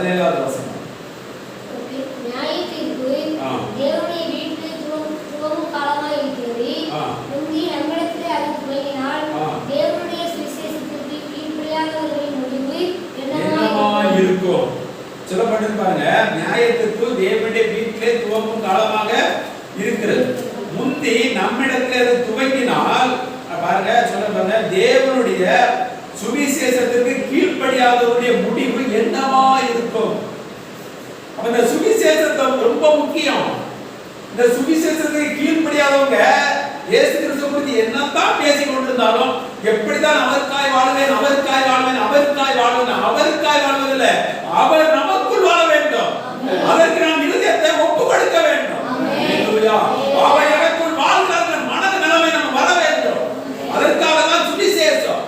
17வது வசனம். நியாயத்தீர்ப்பு தேவனுடைய வீட்டில் துவங்கும் காலமாய் இருக்கிறது. முந்தி நம்மிடத்தில் அது துவங்கினால் தேவனுடைய சுவிசேஷத்திற்கு கீழ்ப்படியாதவர்களின் முடிவு என்னமாய் இருக்கும். சொல்லப்பட்டு பாருங்க, நியாயத்திற்கு தேவனுடைய வீட்டிலே துவங்கும் காலமாக இருக்கிறது. முந்தி நம்மிடத்தில் அது துவங்கினால் பாருங்க, சொல்ல பாருங்க, தேவனுடைய சுவிசேஷத்திற்கு கீழ்ப்படியாதவருடைய முடிவு என்னவா இருக்கும். அந்த சுவிசேஷத்தை ரொம்ப முக்கியம். இந்த சுவிசேஷத்துக்கு கீழ்ப்படியாதவங்க இயேசு கிறிஸ்துவை குறித்து என்னதான் பேசிக் கொண்டிருந்தாலும், எப்படிதான் அவருக்காய் வாழ்வேன் அவருக்காய் வாழ்வேன் அவருக்காய் வாழ்வேன் அவருக்காய் வாழ்வதில்லை, அவர் நமக்குள் வாழ வேண்டும். அதற்கு நாம் இருதயத்தை ஒப்பு கொடுக்க வேண்டும். அவர் எனக்குள் வாழ்கிற மன நிலைமை நம்ம வர வேண்டும். அதற்காக தான் சுவிசேஷம்.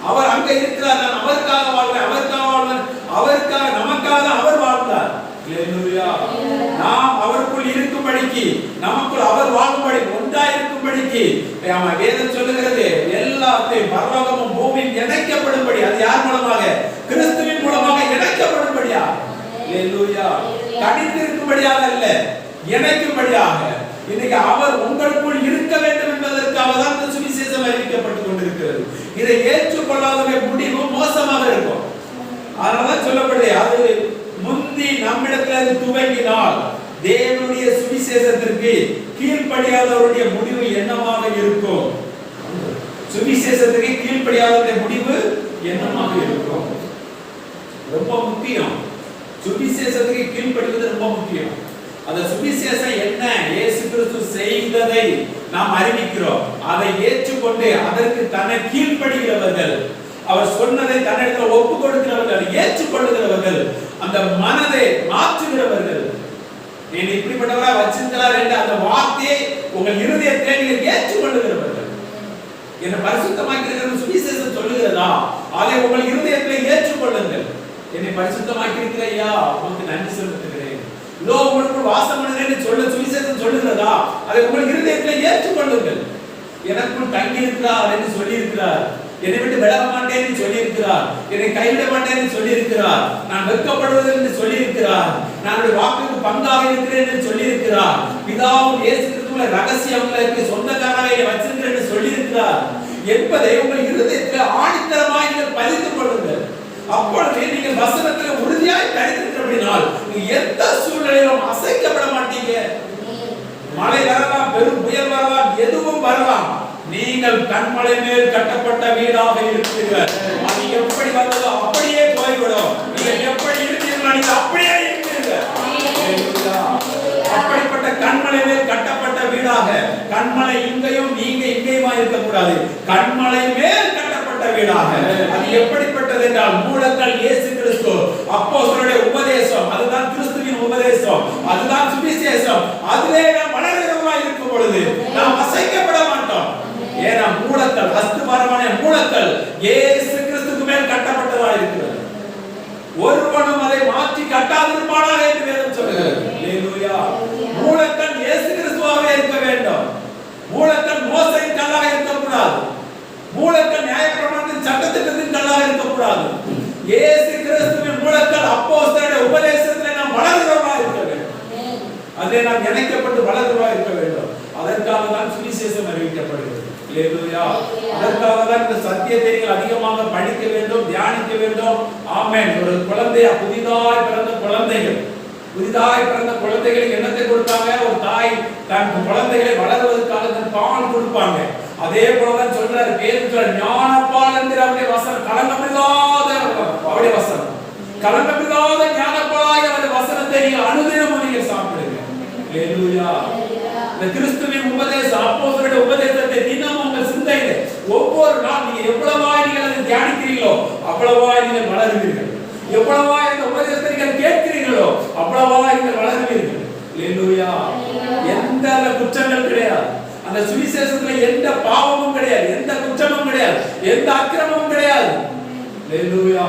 அவர் அங்க இருக்கிறார், நான் அவருக்காக வாழ்வேன் அவருக்காக வாழ்வேன் அவருக்காக நமக்காக அவர் வாழ்ந்தார். ஹல்லேலூயா. நாம் அவருக்குள் இருக்கும்படிக்கு, நமக்குள் அவர் வாழும்படி, ஒன்றாய் இருக்கும்படிக்கு வேதம் சொல்லுகிறது, எல்லாத்தையும் பரலோகமும் பூமியும் இணைக்கப்படும்படி. அது யார் மூலமாக? கிறிஸ்துவின் மூலமாக இணைக்கப்படும்படியா. ஹல்லேலூயா. தனித்து இருக்கும்படியாக அல்ல, இணைக்கும்படியாக. இன்னைக்கு அவர் உங்களுக்குள் இருக்க வேண்டும் என்பதற்காக தான் இந்த சுவிசேஷம் அறிவிக்கப்பட்டுக் கொண்டிருக்கிறது. இதை ஏற்றுக்கொள்ளாத முடிவு மோசமாக இருக்கும். அதனால சொல்லப்படுது, அது முந்தி நம்மிடத்தில் அது துவங்கினால் தேவனுடைய சுவிசேஷத்திற்கு கீழ்ப்படியாதவருடைய முடிவு என்னவாக இருக்கும். சுவிசேஷத்துக்கு கீழ்ப்படியாதவருடைய முடிவு என்னவாக இருக்கும். ரொம்ப முக்கியம். சுவிசேஷத்துக்கு கீழ்ப்படிவது ரொம்ப முக்கியம். அந்த சுவிசேஷம் என்ன? இயேசு கிறிஸ்து செய்ததை நாம் அறிவிக்கிறோம். அதை ஏற்றுக்கொண்டு அதற்கு தன்னை கீழ்ப்படுகிறவர்கள், அவர் சொன்னதை தன்னிடத்தில் ஒப்பு கொடுக்கிறவர்கள், ஏற்றுக்கொள்ளுகிறவர்கள், அந்த மனதை மாற்றுகிறவர்கள், நீ இப்படிப்பட்டவரா வச்சிருக்கிறார் என்ற அந்த வார்த்தையை உங்கள் இருதயத்தை நீங்கள் ஏற்றுக்கொள்ளுகிறவர்கள், என்ன பரிசுத்தமாக்கிறது சுவிசேஷம் சொல்லுகிறதா, அதை உங்கள் இருதயத்தில் ஏற்றுக்கொள்ளுங்கள். என்னை பரிசுத்தமாக்கி இருக்கிறையா, உங்களுக்கு நன்றி செலுத்துகிறேன். இதோ உங்களுக்கு வாசம் பண்ணுகிறேன் சொல்ல சுவிசேஷம் சொல்லுகிறதா, அதை உங்கள் இருதயத்தில் ஏற்றுக்கொள்ளுங்கள். எனக்குள் தங்கி இருக்கிறார் என்று சொல்லி இருக்கிறார், என்னை விட்டு விலக மாட்டேன் என்று சொல்லி இருக்கிறார், என்னை கைவிட மாட்டேன் என்று சொல்லி இருக்கிறார், நான் வெட்கப்படுவது என்று சொல்லி இருக்கிறார், நான் வாக்குக்கு பங்காக இருக்கிறேன் என்று சொல்லி இருக்கிறார், பிதாவும் இயேசு கிறிஸ்துவுல ரகசியங்களுக்கு சொந்தக்காரராக வச்சிருக்கிறேன் என்று சொல்லி இருக்கிறார் என்பதை உங்கள் இருதயத்தில் ஆணித்தரமாய் நீங்கள் பதித்துக் கொள்ளுங்கள். அப்பொழுது நீங்கள் வசனத்தில் உறுதியாய் தரித்திருக்கிறபடினால் நீங்க எந்த சூழ்நிலையிலும் அசைக்கப்பட மாட்டீங்க. மழை வரலாம், பெரும் புயல் வரலாம், எதுவும் வரலாம், நீங்கள் கண்மலை மேல் கட்டப்பட்ட வீடாக இருக்கிறீர்கள். அது எப்படி வந்ததோ அப்படியே போய்விடும். நீங்கள் எப்படி இருக்கிறீர்கள் நீங்கள் அப்படியே இருக்கிறீர்கள். அப்படிப்பட்ட கண்மலை மேல் கட்டப்பட்ட வீடாக, கண்மலை இங்கேயும் நீங்க இங்கேயுமா இருக்கக்கூடாது, கண்மலை மேல் கட்டப்பட்ட வீடாக. அது எப்படிப்பட்டது என்றால், மூலக்கல் இயேசு கிறிஸ்து, அப்போஸ்தலருடைய உபதேசம், அதுதான் கிறிஸ்துவின் உபதேசம், அதுதான் சுவிசேஷம். அதிலே நாம் வளர்கிறவர்களாய் இருக்கும் பொழுது நாம் அசைக்கப்பட மாட்டோம். ஏன்னா மூலக்கல், அஸ்திபாரமான மூலக்கல் இயேசு கிறிஸ்துவுக்கு மேல் கட்டப்பட்டதா இருக்கிறது. ஒருவனும் அதை மாற்றி கட்டாதிருப்பானாக என்று வேதம் சொல்கிறது. ஹல்லேலூயா. மூலக்கல் இயேசு கிறிஸ்துவாகவே இருக்க வேண்டும். மூலக்கல் மோசையின் கல்லாக இருக்கக்கூடாது. மூலக்கல் நியாயப்பிரமாணத்தின் சட்டத்திட்டத்தின் கல்லாக இருக்கக்கூடாது. இயேசு கிறிஸ்துவின் மூலக்கல் அப்போஸ்தலருடைய உபதேசத்தில் நாம் வளர்கிறவர்களாக இருக்க வேண்டும். அதிலே நாம் இணைக்கப்பட்டு வளர்கிறவர்களாக இருக்க வேண்டும். அதற்காக தான் சுவிசேஷம் அறிவிக்கப்படுகிறது. ஹல்லேலூயா. அதற்காக தான் இந்த சத்தியத்தை நீங்கள் அதிகமாக படிக்க வேண்டும், தியானிக்க வேண்டும். ஆமென். ஒரு குழந்தையா, புதிதாய் பிறந்த குழந்தைகளுக்கு என்னத்தை கொடுப்பாங்க? ஒரு தாய் தன் குழந்தைகளை வளர்வதற்காக தன் பால் கொடுப்பாங்க. அதே போலதான் சொல்றாரு, பேர் சொல்ற ஞானப்பால் என்கிற அவருடைய வசனம், களங்கமில்லாத அவருடைய வசனம், களங்கமில்லாத ஞானப்பாலாகிய அவருடைய வசனத்தை நீங்கள் அனுதினமும் நீங்கள் சாப்பிடுங்க. ஹல்லேலூயா. இந்த கிறிஸ்துவின் உபதேசம், அப்போஸ்தலருடைய உபதேசத்தை தினமும் உங்கள் சிந்தையில ஒவ்வொரு நாள் நீங்க எவ்வளவாய் நீங்கள் அதை தியானிக்கிறீர்களோ அவ்வளவாய் நீங்கள் வளருவீர்கள். எவ்வளவாய் இந்த உபதேசத்தை நீங்கள் கேட்கிறீர்களோ அவ்வளவாய் நீங்கள் வளருவீர்கள். ஹல்லேலூயா. எந்த குற்றங்கள் கிடையாது, அந்த சுவிசேஷத்துல எந்த பாவமும் கிடையாது, எந்த குற்றமும் கிடையாது, எந்த அக்கிரமமும் கிடையாது. ஹல்லேலூயா.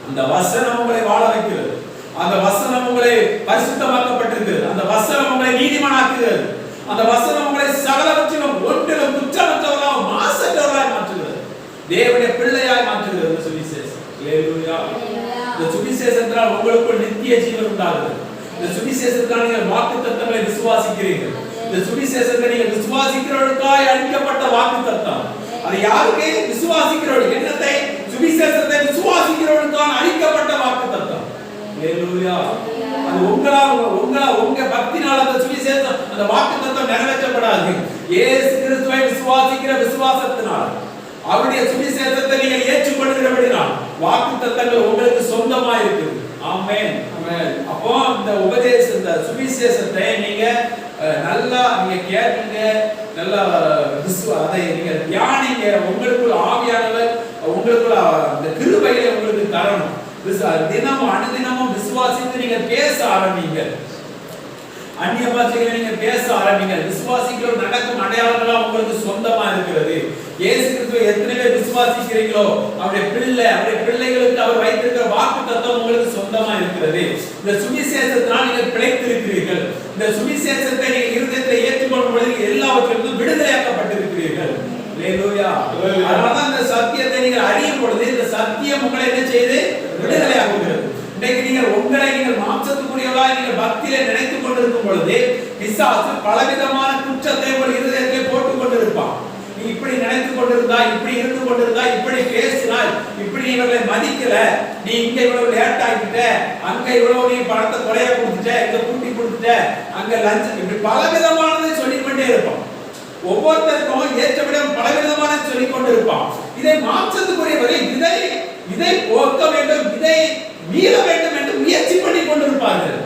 அந்த வசனம் உங்களை வாழ வைக்கிறது. அந்த வசனம் உங்களை பரிசுத்தமாக்கப்பட்டிருக்கிறது. அந்த வசனம் உங்களை நீதிமானாக்குகிறது. அந்த வசனம் உங்களை சகலவற்றிலும் ஒன்றிலும் குற்றமற்றவர்களாக மாசற்றவர்களாக மாற்றுகிறது. தேவனுடைய பிள்ளையாய் மாற்றுகிறது. சுவிசேஷம் சுவிசேஷம். அல்லேலூயா. இந்த சுவிசேஷத்தால் உங்களுக்குள் நித்திய ஜீவன் உண்டாகுது. இந்த சுவிசேஷத்தால் நீங்கள் வாக்குத்தத்தங்களை விசுவாசிக்கிறீர்கள். இந்த சுவிசேஷத்தை நீங்கள் விசுவாசிக்கிறவர்களுக்காய் அளிக்கப்பட்ட வாக்குத்தத்தம். அது யாருக்கு? விசுவாசிக்கிறவர்கள். என்னத்தை? சுவிசேஷத்தை விசுவாசிக்கிறவர்களுக்கான அளிக்கப்பட்ட வாக்குத்தத்தம். அல்லேலூயா. அது உங்க பக்தினால அந்த சுவிசேஷம் அந்த வாக்குத்தத்தம் நிறைவேற்றப்படாது. இயேசு கிறிஸ்துவை விசுவாசிக்கிற விசுவாசத்தினால் அவருடைய சுவிசேஷத்தை நீங்கள் ஏற்றுக்கொள்கிறபடினால் வாக்குத்தத்தங்கள் உங்களுக்கு சொந்தமா இருக்குது. ஆமென். அப்போ இந்த உபதேசம் இந்த சுவிசேஷத்தை நீங்க நல்லா நீங்க கேளுங்க, நல்லா அதை நீங்க தியானிங்க. உங்களுக்குள்ள ஆவியானவர் உங்களுக்குள்ள அந்த கிருபையை உங்களுக்கு தரணும். தினமும் அனுதினமும் விசுவாசித்து நீங்க பேச ஆரம்பிங்க. அந்நிய பாஷைகளை நீங்க பேச ஆரம்பிங்க. விசுவாசிக்கிற நடக்கும் அடையாளங்களா உங்களுக்கு சொந்தமா இருக்கிறது. இயேசு கிறிஸ்துவை எத்தனை பேர் விசுவாசிக்கிறீங்களோ அவருடைய பிள்ளைகளுக்கு அவர் வைத்திருக்கிற வாக்குத்தத்தம் உங்களுக்கு சொந்தமா இருக்கிறது. இந்த சுவிசேஷத்தினால் நீங்கள் பிழைத்திருக்கிறீர்கள். இந்த சுவிசேஷத்தை நீங்க இருதயத்தில் ஏற்றுக்கொள்ளும் பொழுது எல்லாவற்றிலிருந்தும் விடுதலையாக்கப்பட்டிருக்கிறீர்கள். அல்லேலூயா. அதனாலதான் இந்த சத்தியத்தை நீங்கள் அறியும் பொழுது இந்த சத்தியம் உங்களை என்ன செய்து விடுதலையாக்குகிறது. இன்னைக்கு நீங்கள் மாம்சத்துக்குரியவர்களாய் நீங்கள் பக்தியிலே நினைத்துக் கொண்டிருக்கும் பொழுது பிசாசு பலவிதமான குற்றத்தை உங்கள் இருதயத்திலே போட்டுக் கொண்டிருப்பான். நீ இப்படி நினைத்துக் கொண்டிருந்தா, இப்படி இருந்து கொண்டிருந்தா, இப்படி பேசினால், இப்படி இவர்களை மதிக்கல, நீ இங்க இவ்வளவு லேட் ஆகிட்ட, அங்க இவ்வளவு நீ பணத்தை கொலையா கொடுத்துட்ட, இங்க கூட்டி கொடுத்துட்ட, அங்க லஞ்சம், இப்படி பலவிதமானதை சொல்லிக்கொண்டே இருப்பான். ஒவ்வொருத்தருக்கும் ஏற்றவிடம் பலவிதமான சொல்லிக் கொண்டிருப்பான். இதை மாம்சத்துக்குரியவரை இதை போக்க வேண்டும், இதை மீற வேண்டும் என்று முயற்சி பண்ணி கொண்டிருப்பார்கள்.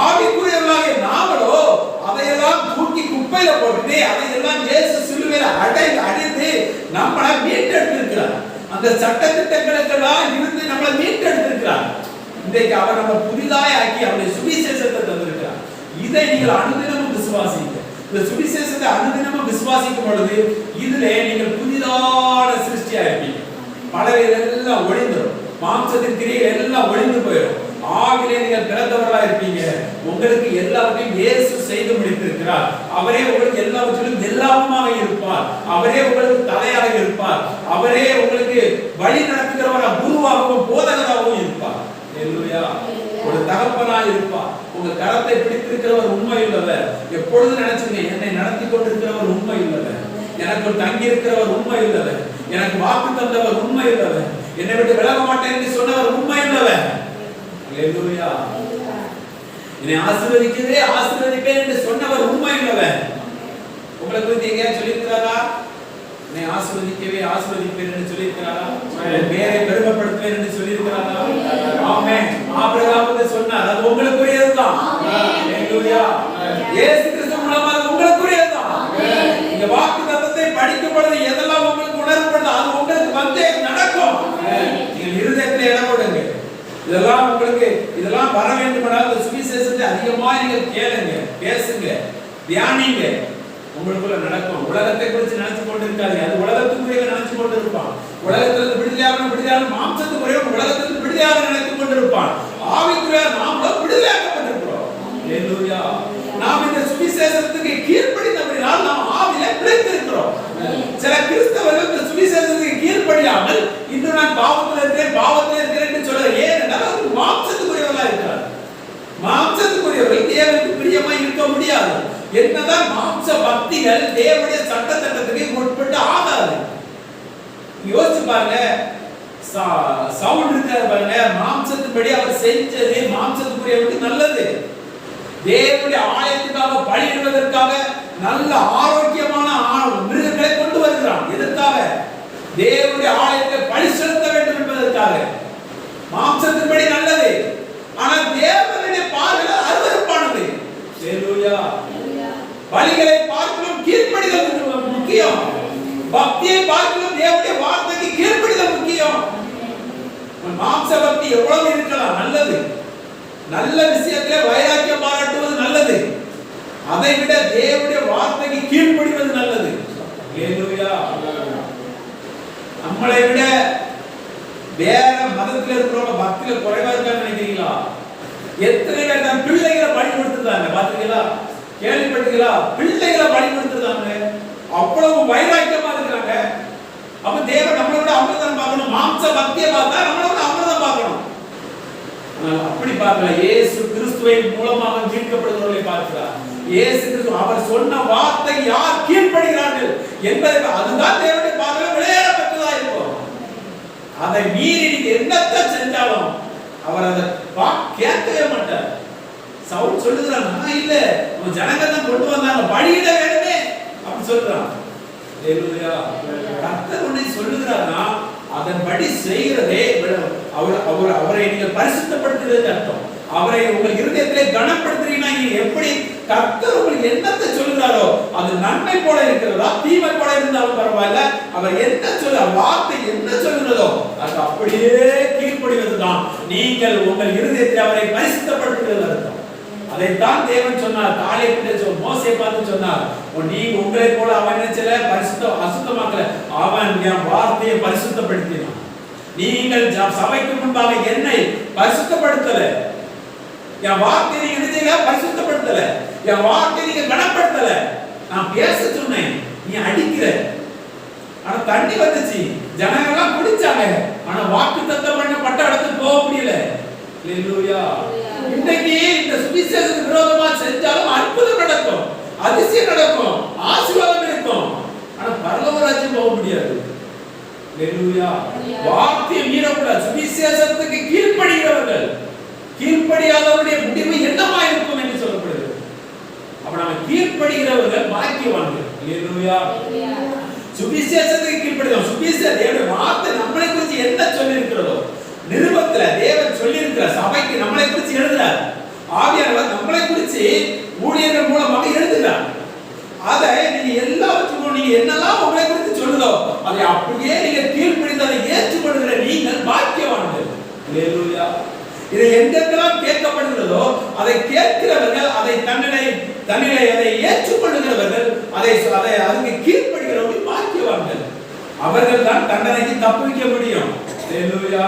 ஆவிக்குரியவர்களாக நாமளோ அதையெல்லாம் தூக்கி குப்பையில போட்டுட்டு அதையெல்லாம் இயேசு சிலுவையில அடித்து நம்மளை மீட்டெடுத்திருக்கிறார். அந்த சட்டத்திட்டங்களுக்கெல்லாம் இருந்து நம்மளை மீட்டெடுத்திருக்கிறார். இன்றைக்கு அவர் நம்ம புதிதாய் ஆக்கி அவருடைய சுவிசேஷத்தை தந்திருக்கிறார். இதை நீங்கள் அனுதினமும் விசுவாசிங்க. இந்த சுவிசேஷத்தை அனுதினமும் விசுவாசிக்கும் பொழுது இதிலே நீங்கள் புதிதான சிருஷ்டியா இருப்பீங்க. பலவீனம் எல்லாம் ஒழிந்துடும். மாம்சத்தின் கிரியைகள் எல்லாம் ஒழிந்து போயிடும். ஆவிலே நீங்கள் பிறந்தவர்களா இருப்பீங்க. உங்களுக்கு எல்லாவற்றையும் இயேசு செய்து முடித்திருக்கிறார். அவரே உங்களுக்கு எல்லாவற்றிலும் எல்லாமுமாக இருப்பார். அவரே உங்களுக்கு தலையாக இருப்பார். அவரே உங்களுக்கு வழி நடத்துகிறவராக, குருவாகவும் போதகராகவும் இருப்பார். அல்லேலூயா. ஒரு தகப்பனாய் இருப்பார். உங்க கரத்தை பிடித்திருக்கிறவர் உண்மை உள்ளவர். எப்பொழுது நினைச்சுங்க, என்னை நடத்தி கொண்டிருக்கிறவர் உண்மை உள்ளவர், எனக்கு தங்கி இருக்கிறவர் உண்மை உள்ளவர், எனக்கு வாக்கு தந்தவர் உண்மை உள்ளவர், என்னை விட்டு விலக மாட்டேன் என்று சொன்னவர் உண்மை உள்ளவர். அல்லேலூயா. என்னை ஆசீர்வதிப்பேன் என்று சொன்னவர் உண்மை உள்ளவர். உங்களை குறித்து எங்கேயாவது சொல்லியிருக்கிறாரா? என்னை ஆசீர்வதிப்பேன் என்று சொல்லியிருக்கிறாரா? பேரை பெருமைப்படுத்துவேன் என்று சொல்லியிருக்கிறாரா? ஆமென். ஆபிரகாமுக்கு சொன்னார், அது உங்களுக்குரியதுதான். அல்லேலூயா. இயேசு கிறிஸ்து மூலமாக உங்களுக்குரியதுதான். இந்த வாக்கு தத்தத்தை படிக்கும் பொழுது எதெல்லாம் உங்களுக்கு உணரப்படுது அது உங்களுக்கு வந்தே நடக்கும். நீங்கள் இருதயத்தில் இடம் கொடுங்க. இதெல்லாம் வர வேண்டுமானால் இந்த சுவிசேஷத்தை அதிகமா நீங்க கேளுங்க, பேசுங்க, தியானிங்க. உங்களுக்குள்ள நடக்கும். உலகத்தை குறித்து நினைச்சு கொண்டு இருக்காது. அது உலகத்துக்குரிய நினைச்சு கொண்டு இருப்பான். உலகத்திலிருந்து விடுதலையாக மாம்சத்துக்குரிய உலகத்திலிருந்து விடுதலையாக நினைத்துக் கொண்டிருப்பான். ஆவிக்குரிய நாம் விடுதலையாக்கப்பட்டிருக்கிறோம். அல்லேலூயா. நாம் இந்த சுவிசேஷத்துக்கு கீழ்ப்படிந்தபடியால் நாம் ஆவியிலே பிழைத்திருக்கிறோம். சில கிறிஸ்தவர்கள் இந்த சுவிசேஷத்துக்கு கீழ்ப்படியாமல் இன்று நான் பாவத்தில் இருக்கிறேன் என்று சொல்றார். ஏனென்றால் அவர் மாம்சத்துக்குரியவர்களாக இருக்கிறார். மாம்சத்துக்குரியவர்கள் தேவனுக்கு பிரியமாய் இருக்க முடியாது. என்னதான் மாம்ச பக்திகள் தேவனுடைய சட்டத்திட்டத்துக்கு உட்பட்டு ஆகாது. யோசிச்சு பாருங்க, சவுல் இருக்காரு பாருங்க, மாம்சத்தின்படி அவர் செஞ்சது மாம்சத்துக்குரியவருக்கு நல்லது. தேவனுடைய ஆலயத்துக்காக பலியிடுவதற்காக நல்ல ஆரோக்கியமான மிருகங்களை கொண்டு வருகிறான். எதற்காக? தேவனுடைய ஆலயத்தை பலி செலுத்த வேண்டும் என்பதற்காக. மாம்சத்தின்படி நல்லது, ஆனால் தேவனுடைய பார்வையில் அருவருப்பானது. அல்லேலூயா. பலிகளை பார்க்கணும், கீழ்ப்படிதல் முக்கியம். பக்தியை பார்க்கணும், தேவனுடைய வார்த்தைக்கு கீழ்ப்படிதல் முக்கியம். மாம்ச பக்தி எவ்வளவு இருக்கலாம், நல்லது. நல்ல விஷயத்திலே வைராக்கியம் பாராட்டுவது நல்லது. அதை விட தேவனுடைய வார்த்தைக்கு கீழ்ப்படிவது நல்லது. அல்லேலூயா. நம்மளை விட வேற மதத்தில் இருக்கிறவங்க பக்தியில குறைவா இருக்கான்னு நினைக்கிறீங்களா? எத்தனை பேர் தான் பிள்ளைகளை பலி கொடுத்துருந்தாங்க பாத்தீங்களா? கேள்விப்பட்டீங்களா? பிள்ளைகளை பலி கொடுத்துருந்தாங்க. அவ்வளவு வைராக்கியமா இருக்கிறாங்க. அப்ப தேவன் நம்மளோட அவங்களதான் பார்க்கணும். மாம்ச பக்தியை பார்த்தா நம்மளோட அவங்களதான் பார்க்கணும். ஆனால் அப்படி பார்க்கல. இயேசு கிறிஸ்துவை மூலமாக மீட்கப்படுகிறவர்களை பார்க்கிறார். இயேசு கிறிஸ்து அவர் சொன்ன வார்த்தை யார் கீழ்ப்படுகிறார்கள் என்பதை அதுதான் தேவனுடைய பார்வையில் விளையாடப்பட்டதா இருக்கும். அதை மீறி நீங்க என்னத்தை செஞ்சாலும் அவர் அதை கேட்கவே மாட்டார். சவுல் சொல்லுகிறான், நான் இல்ல உன் ஜனங்க தான் கொண்டு வந்தாங்க, வழியிட வேணுமே அப்படி சொல்றான். கர்த்தர் ஒன்றை சொல்லுகிறார்னா அதன்படி செய்கிறதே அவரை நீங்க பரிசுத்தப்படுத்துறது அர்த்தம். அவரை உங்கள் இருதயத்திலே கனப்படுத்துறீங்கன்னா எப்படி கர்த்தர் உங்களுக்கு என்னத்தை சொல்லுகிறாரோ அது நன்மை போல இருக்கிறதா தீமை போல இருந்தாலும் பரவாயில்ல, அவர் என்ன சொல்ல வார்த்தை என்ன சொல்லுகிறதோ அது அப்படியே கீழ்ப்படிவதுதான் நீங்கள் உங்கள் இருதயத்தை அவரை பரிசுத்தப்படுத்துகிறது அர்த்தம். அதைத்தான் தேவன் சொன்னார். மோசேயை பார்த்து சொன்னார், நீங்க உங்களை போல அவன் நினைச்சல அசுத்தமாக்கல, அவன் என் வார்த்தையை பரிசுத்தப்படுத்தினான். நீங்கள் சபைக்கு முன்பாக என்னை பரிசுத்தப்படுத்தல, என் வார்த்தையை நீங்க நினைச்சல பரிசுத்தப்படுத்தல, என் வார்த்தையை நீங்க கனப்படுத்தல. நான் பேச சொன்னேன், நீ அடிக்கிற. ஆனா தண்ணி வந்துச்சு, ஜனங்க எல்லாம் குடிச்சாங்க, ஆனா வாக்குத்தத்தம் பண்ணப்பட்ட இடத்துக்கு போக முடியல. அல்லேலூயா. இன்னைக்கு இந்த சுவிசேஷத்துக்கு விரோதமா செஞ்சாலும் அற்புதம் நடக்கும், அதிசயம் நடக்கும், ஆசீர்வாதம் இருக்கும். ஆனா பரலோக ராஜ்யம் போக முடியாது. அல்லேலூயா. வார்த்தையை மீறக்கூடாது. சுவிசேஷத்துக்கு கீழ்ப்படிகிறவர்கள், கீழ்ப்படியாதவருடைய முடிவு என்னவா இருக்கும் என்று சொல்லப்படுகிறது. அப்ப நம்ம கீழ்ப்படிகிறவர்கள் பாக்கியவான்கள். அல்லேலூயா. சுவிசேஷத்துக்கு கீழ்ப்படிகிறோம். சுவிசேஷ வார்த்தை நம்மளை குறித்து என்ன சொல்லி இருக்கிறதோ நிருபத்துல தேவன் சொல்லி இருக்கிற சபைக்கு நம்மளை குறித்து எழுதுறார். ஆவியானவர் நம்மளை குறித்து ஊழியர்கள் மூலமாக எழுதுகிறார். அதை நீங்க எல்லாவற்றுக்கும் நீங்க என்னெல்லாம் உங்களை குறித்து சொல்லுதோ அதை அப்படியே நீங்க கீழ்ப்படிந்து அதை ஏற்றுக்கொள்கிற நீங்கள் பாக்கியவான்கள். அல்லேலூயா. இதை எங்கெல்லாம் கேட்கப்படுகிறதோ அதை கேட்கிறவர்கள், அதை தன்னிலை அதை ஏற்றுக்கொள்கிறவர்கள், அதை அதுக்கு கீழ்ப்படுகிறவர்கள் பாக்கியவான்கள். அவர்கள் தான் தண்டனைக்கு தப்பிக்க முடியும். அல்லேலூயா.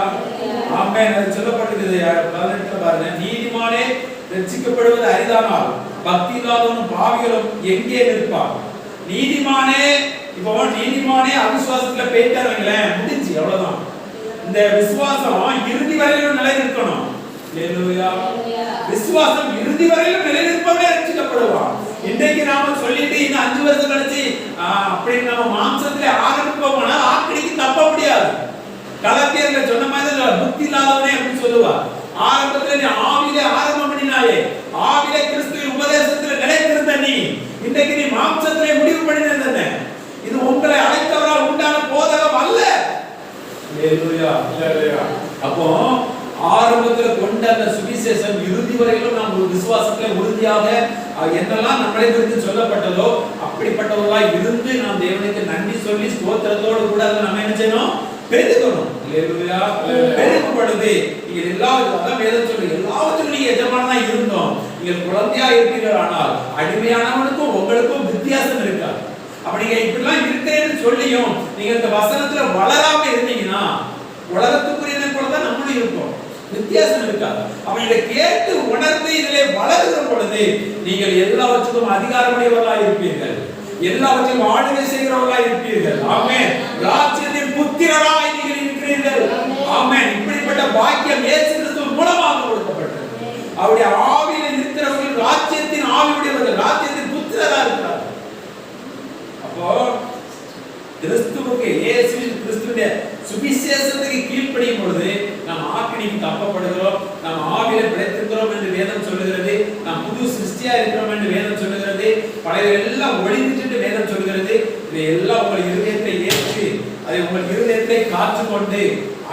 ஆமென். அது சொல்லப்பட்டிருக்கிறது 18 பாருங்க, நீதிமானே ரட்சிக்கப்படுவது அரிதானால் பக்தி இல்லாதவனும் பாவிகளும் எங்கே நிற்பார்? நீதிமானே இப்போ நீதிமானே அவிசுவாசத்துல போயிட்டாருங்களே, முடிஞ்சு அவ்வளவுதான். இந்த விசுவாசம் இறுதி வரையிலும் நிலை நிற்கணும். அல்லேலூயா. விசுவாசம் இறுதி வரையிலும் நிலை நிற்பவனே ரட்சிக்கப்படுவான். இன்றைக்கு நாம சொல்லிட்டு இன்னும் 5 வருஷம் கழிச்சு அப்படி நம்ம மாம்சத்திலே ஆரம்பிப்போம்னா ஆக்கடிக்கு தப்ப முடியாது. கலத்தியர்ல சொன்ன மாதிரி புத்தி இல்லாதவனே அப்படின்னு சொல்லுவா. ஆரம்பத்துல நீ ஆவிலே ஆரம்பம் பண்ணினாயே, ஆவிலே கிறிஸ்துவின் உபதேசத்துல நிலைத்திருந்த நீ இன்றைக்கு நீ மாம்சத்திலே முடிவு பண்ணினது. இது உங்களை அழைத்தவரால் உண்டான போதகம் அல்ல. அல்லேலூயா. அப்போ ஆரம்பத்துல கொண்ட அந்த சுவிசேஷம் இறுதி வரையிலும் நாம் ஒரு விசுவாசத்துல உறுதியாக என்னெல்லாம் நம்மளை குறித்து சொல்லப்பட்டதோ அப்படிப்பட்டவர்களாய் இருந்து நாம் தேவனுக்கு நன்றி சொல்லி ஸ்தோத்திரத்தோடு கூட நம்ம என்ன செய்யணும்? பெருகணும். அல்லேலூயா. பெருகப்படுது. நீங்க எல்லாவற்றையும் வேதம் சொல்லுங்க, எல்லாவற்றிலும் நீங்க எஜமானனா இருந்தோம், நீங்க குழந்தையா இருப்பீர்கள். ஆனால் அடிமையானவனுக்கும் உங்களுக்கும் வித்தியாசம் இருக்கா? அப்ப நீங்க இப்படிலாம் இருக்கிறேன்னு சொல்லியும் நீங்க இந்த வசனத்துல வளராம இருந்தீங்கன்னா உலகத்துக்குரிய போலதான் நம்மளும் இருப்போம். வித்தியாசம் இருக்காது. அப்ப இதை கேட்டு உணர்ந்து இதிலே வளருகிற பொழுது நீங்கள் எல்லாவற்றுக்கும் அதிகாரமுடையவர்களாக இருப்பீர்கள், எல்லாவற்றையும் ஆளுகை செய்கிறவர்களாக இருப்பீர்கள். ஆமென். ராஜ்யத்தின் புத்திரராய் நீங்கள் இருக்கிறீர்கள். ஆமென். இப்படிப்பட்ட பாக்கியம் இயேசு கிறிஸ்து மூலமாக கொடுக்கப்பட்டது. அவருடைய ஆவியில இருக்கிறவர்கள் ராஜ்யத்தின் ஆவியுடையவர்கள், ராஜ்யத்தின் புத்திரராக இருக்கிறார்கள். அப்போ கிறிஸ்துவுக்கு இயேசு கிறிஸ்துவின் சுவிசேஷத்துக்கு கீழ்ப்படியும் பொழுது நாம் ஆக்கினிக்கு தப்பப்படுகிறோம், நாம் ஆவியில பிழைத்திருக்கிறோம் என்று வேதம் சொல்லுகிறது. நாம் புது சிருஷ்டியா இருக்கிறோம் என்று வேதம் சொல்லுகிறது. பழைய எல்லாம் ஒளிந்துட்டு வேதம் சொல்லுகிறது. இதை எல்லாம் உங்கள் இருதயத்தை ஏற்று அதை உங்கள் இருதயத்தை காத்துக்கொண்டு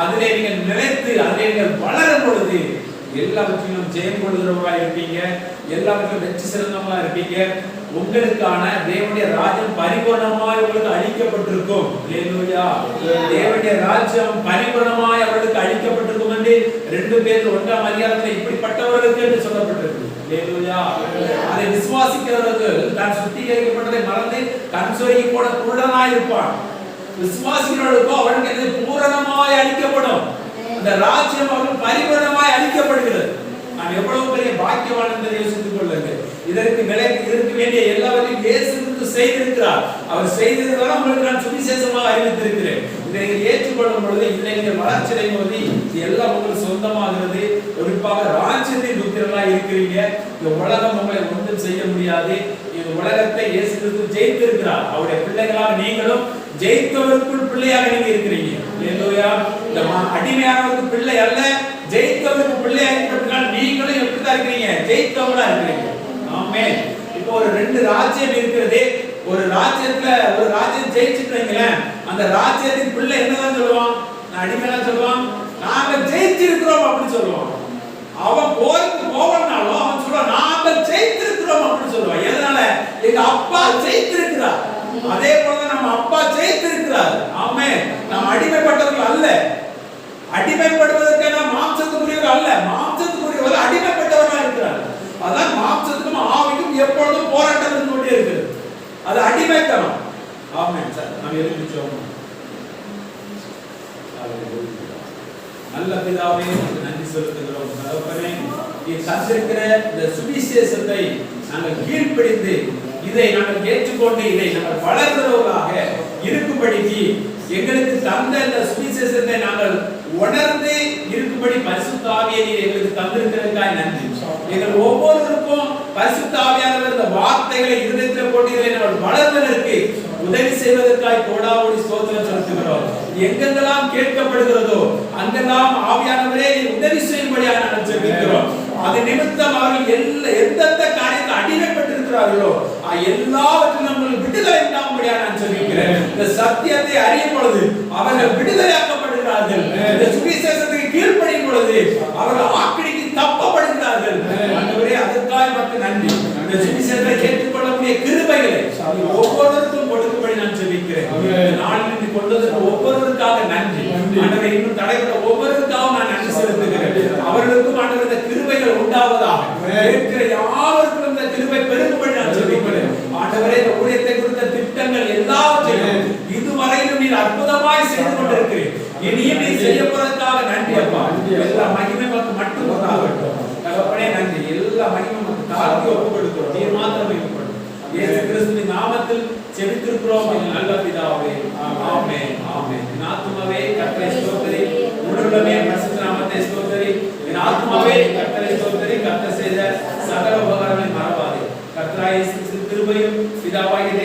அதிலே நீங்கள் நிலைத்து அதிலே நீங்கள் வளரும் பொழுது எல்லாவற்றையும் ஜெயம் கொள்கிறவர்களா இருப்பீங்க, எல்லாவற்றையும் வெற்றி சிறந்தவங்களா இருப்பீங்க. உங்களுக்கான தேவனுடைய ராஜ்யம் பரிபூர்ணமாய் உங்களுக்கு அளிக்கப்பட்டிருக்கும். அல்லேலூயா. தேவனுடைய ராஜ்யம் பரிபூர்ணமாய் அவர்களுக்கு அளிக்கப்பட்டிருக்கும் என்று 2 பேர் 1ஆம் அதிகாரத்தில் இப்படிப்பட்டவர்களுக்கு என்று சொல்லப்பட்டிருக்கு. அல்லேலூயா. அதை விசுவாசிக்கிறவர்கள் தான் சுத்திகரிக்கப்பட்டதை மறந்து கண் சொருகி போட குருடனாய் இருப்பான். விசுவாசிக்கிறவர்களுக்கோ அவர்களுக்கு பூரணமாய் அளிக்கப்படும். அந்த ராஜ்யம் அவர்கள் பரிபூரணமாய் அளிக்கப்படுகிறது. நாம் எவ்வளவு பெரிய பாக்கியவான் என்பதை யோசித்துக் கொள்ளுங்கள். இதற்கு வேண்டிய எல்லாவற்றையும் இயேசு கிறிஸ்து செய்திருக்கிறார். அவர் செய்ததுதான் உங்களுக்கு நான் சுவிசேஷமாக அறிவித்திருக்கிறேன். இதை நீங்கள் ஏற்றுக்கொள்ளும் பொழுது, இதை நீங்கள் வளர்ச்சி அடையும் போது எல்லாம் உங்களுக்கு சொந்தமாகிறது. குறிப்பாக ராஜ்யத்தின் புத்திரர்களா இருக்கிறீங்க. இந்த உலகம் உங்களை ஒன்றும் செய்ய முடியாது. இந்த உலகத்தை இயேசு கிறிஸ்து ஜெயித்திருக்கிறார். அவருடைய பிள்ளைகளாக நீங்களும் ஜெயித்தவருக்குள் பிள்ளையாக நீங்க இருக்கிறீங்க. அல்லேலூயா. இந்த அடிமையானவருக்கு பிள்ளை அல்ல, ஜெயித்தவருக்கு பிள்ளையாக இருக்கிறதுனால நீங்களும் எப்படிதான் இருக்கிறீங்க? ஜெயித்தவங்களா இருக்கிறீங்க. ஆமென். இப்போ ஒரு ரெண்டு ராஜ்யம் இருக்கிறது. ஒரு ராஜ்யத்துல ஒரு ராஜ்யம் ஜெயிச்சிட்டீங்களேன், அந்த ராஜ்யத்தின் பிள்ளை என்னதான் சொல்லுவான்? நான் அடிமையா சொல்லுவான், நாங்க ஜெயிச்சிருக்கிறோம் அப்படின்னு சொல்லுவான். அவன் போருக்கு போவனாலும் அவன் சொல்லுவான், நாங்கள் ஜெயித்திருக்கிறோம் அப்படின்னு சொல்லுவான். எதனால? எங்க அப்பா ஜெயித்திருக்கிறார். அதே போல நம்ம அப்பா ஜெயித்திருக்கிறார். ஆமென். நாம் அடிமைப்பட்டவர்கள் அல்ல. அடிமைப்படுவதற்கான மாம்சத்துக்குரியவர் அல்ல. மாம்சத்துக்குரியவர் அடிமைப்பட்டவர்களா இருக்கிறார். அதான் மாம்சத்துக்கும் ஆவிக்கும் எப்பொழுதும் போராட்டம் இருந்து கொண்டே இருக்குது. அது அடிமைத்தனம். ஆமென் சார். நாம் எழுதிச்சோம். நல்ல பிதாவே, நன்றி செலுத்துகிறோம். தகப்பனே, நீ தந்திருக்கிற இந்த சுவிசேஷத்தை நாங்கள் கீழ்ப்படிந்து இதை நாங்கள் ஏற்றுக்கொண்டு இதை நாங்கள் வளர்கிறவர்களாக இருக்கும்படிக்கு எங்களுக்கு தந்த இந்த சுவிசேஷத்தை நாங்கள் உணர்ந்து இருக்கும்படி பரிசுத்த ஆவியை நீர் எங்களுக்கு தந்திருக்கிறதுக்காக நன்றி. எங்கள் ஒவ்வொருவருக்கும் பரிசுத்த ஆவியானவர் இந்த வார்த்தைகளை இருதயத்தில் போட்டு இதை நாங்கள் வளர்வதற்கு உதவி செய்வதற்காக கோடாவோடி ஸ்தோத்திரம் செலுத்துகிறோம். எங்கெல்லாம் கேட்கப்படுகிறதோ அங்கெல்லாம் ஆவியானவரே உதவி செய்யும்படியாக நாங்கள் ஜெபிக்கிறோம். அது நிமித்தம் அவர்கள் எந்தெந்த காரியத்தில் அடிமைப்பட்டிருக்கிறார்களோ எல்லாவற்றிலும் நம்மளுக்கு விடுதலை உண்டாகும்படியாக நான் ஜெபிக்கிறேன். இந்த சத்தியத்தை அறியும் பொழுது அவர்கள் விடுதலையாக்கப்படுகிறார்கள். இந்த சுவிசேஷத்துக்கு கீழ்ப்படியும் பொழுது அவர்கள் ஆக்கினைக்கு தப்பப்படுகிறார்கள். ஆண்டவரே, அதற்காக மட்டும் நன்றி. இந்த சுவிசேஷத்தை கேட்டுக்கொள்ளக்கூடிய கிருபைகளை ஒவ்வொருவருக்கும் கொடுக்கும்படி நான் ஜெபிக்கிறேன். நாளில் கொண்டதற்கு ஒவ்வொருவருக்காக நன்றி. ஆண்டவரே, இன்னும் தடைப்பட்ட ஒவ்வொருவருக்காகவும் நான் நன்றி செலுத்துகிறேன். அவர்களுக்கும் ஆண்டவர் இந்த கிருபைகள் உண்டாவதாக. கேட்கிற யாருக்கும் இந்த கிருபை பெருகும்படி நான் ஜெபிக்கிறேன். ஆண்டவரே, இந்த ஊழியத்தை குறித்த திட்டங்கள் எல்லாவற்றையும் இதுவரையிலும் நீர் அற்புதமாய் செய்து கொண்டிருக்கிறீர். இனியும் நீர் செய்ய போறதுக்காக நன்றி அப்பா. எல்லா மகிமை மட்டும் உண்டாகட்டும். தகப்பனே நன்றி. எல்லா மகிமை மட்டும் தாழ்த்தி ஒப்புக் கொடுக்கிறோம். நீர் மாத்திரம் மகிமைப்படும். இயேசு கிறிஸ்துவின் நாமத்தில் ஜெபித்திருக்கிறோம் நல்ல பிதாவே. ஆமென். ஆமென். என் ஆத்துமாவே கர்த்தரை ஸ்தோத்திரி, உடலுமே பரிசுத்த நாமத்தை ஸ்தோத்திரி. என் ஆத்துமாவே கர்த்தரை ஸ்தோத்திரி, கர்த்தர் செய்த சகல உபகாரங்களை மறவாதே. கர்த்தராகிய இயேசு கிறிஸ்துவின் கிருபையும் பிதாவாகிய